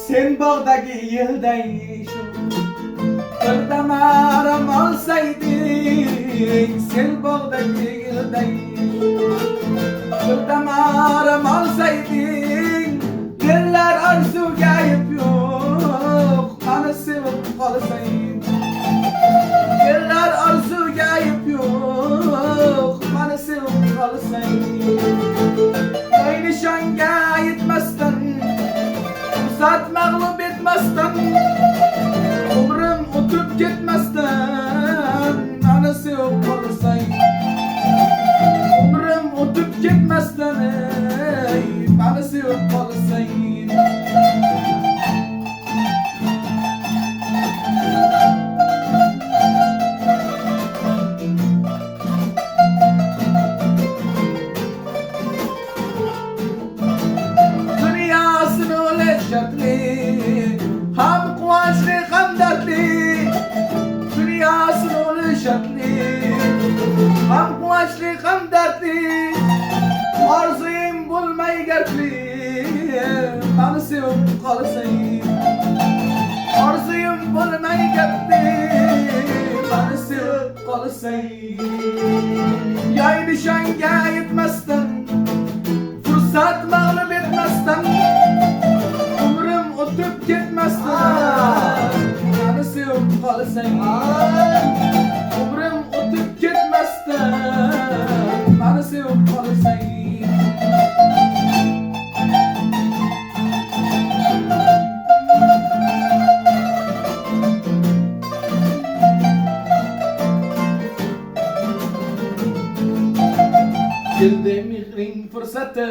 Sen bağdaki yıldayım bir damaram alsaydın. Sen bağdaki yıldayım bir damaram alsaydın. Yerler arzu gayip yok, bana sevip kalsaydın. Yerler arzu gayip yok, bana sevip kalsaydın. Aynı şanga yetmezden, uzat mağlup etmezden, umrum oturup gitmezden, bana sevip kalsaydın. Umrum oturup gitmezden, bana sevip kalsaydın. Ham kuaşlı ham dertli, dünyasın onu şartlı. Ham kuaşlı ham dertli, arzuyum bulmayı gertli. Bana sevip kalsaydın. Arzuyum bulmayı gertli, bana sevip kalsaydın. Yay nişanga yetmezden, fırsat mağlup etmezden, oturup gitmezden, bana sevip kalsaydın. Umrum oturup gitmezden, bana sevip kalsaydın. Geldi mihrin fırsatı,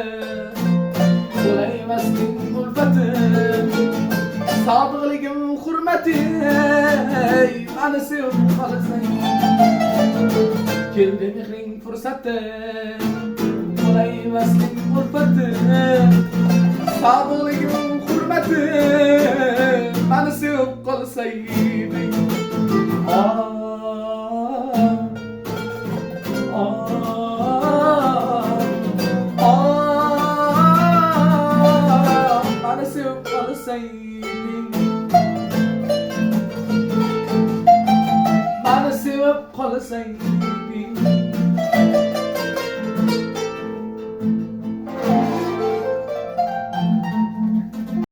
bulaymasın ulfatı. Sadıqligim hurmati, bana sevip kalsaydın. Keldi mehrin fırsatı, bulaymasın ulfatı. Sadıqligim hurmati, bana sevip kalsaydın. Bana sevip kalsaydın. Bana sevip kalsaydın.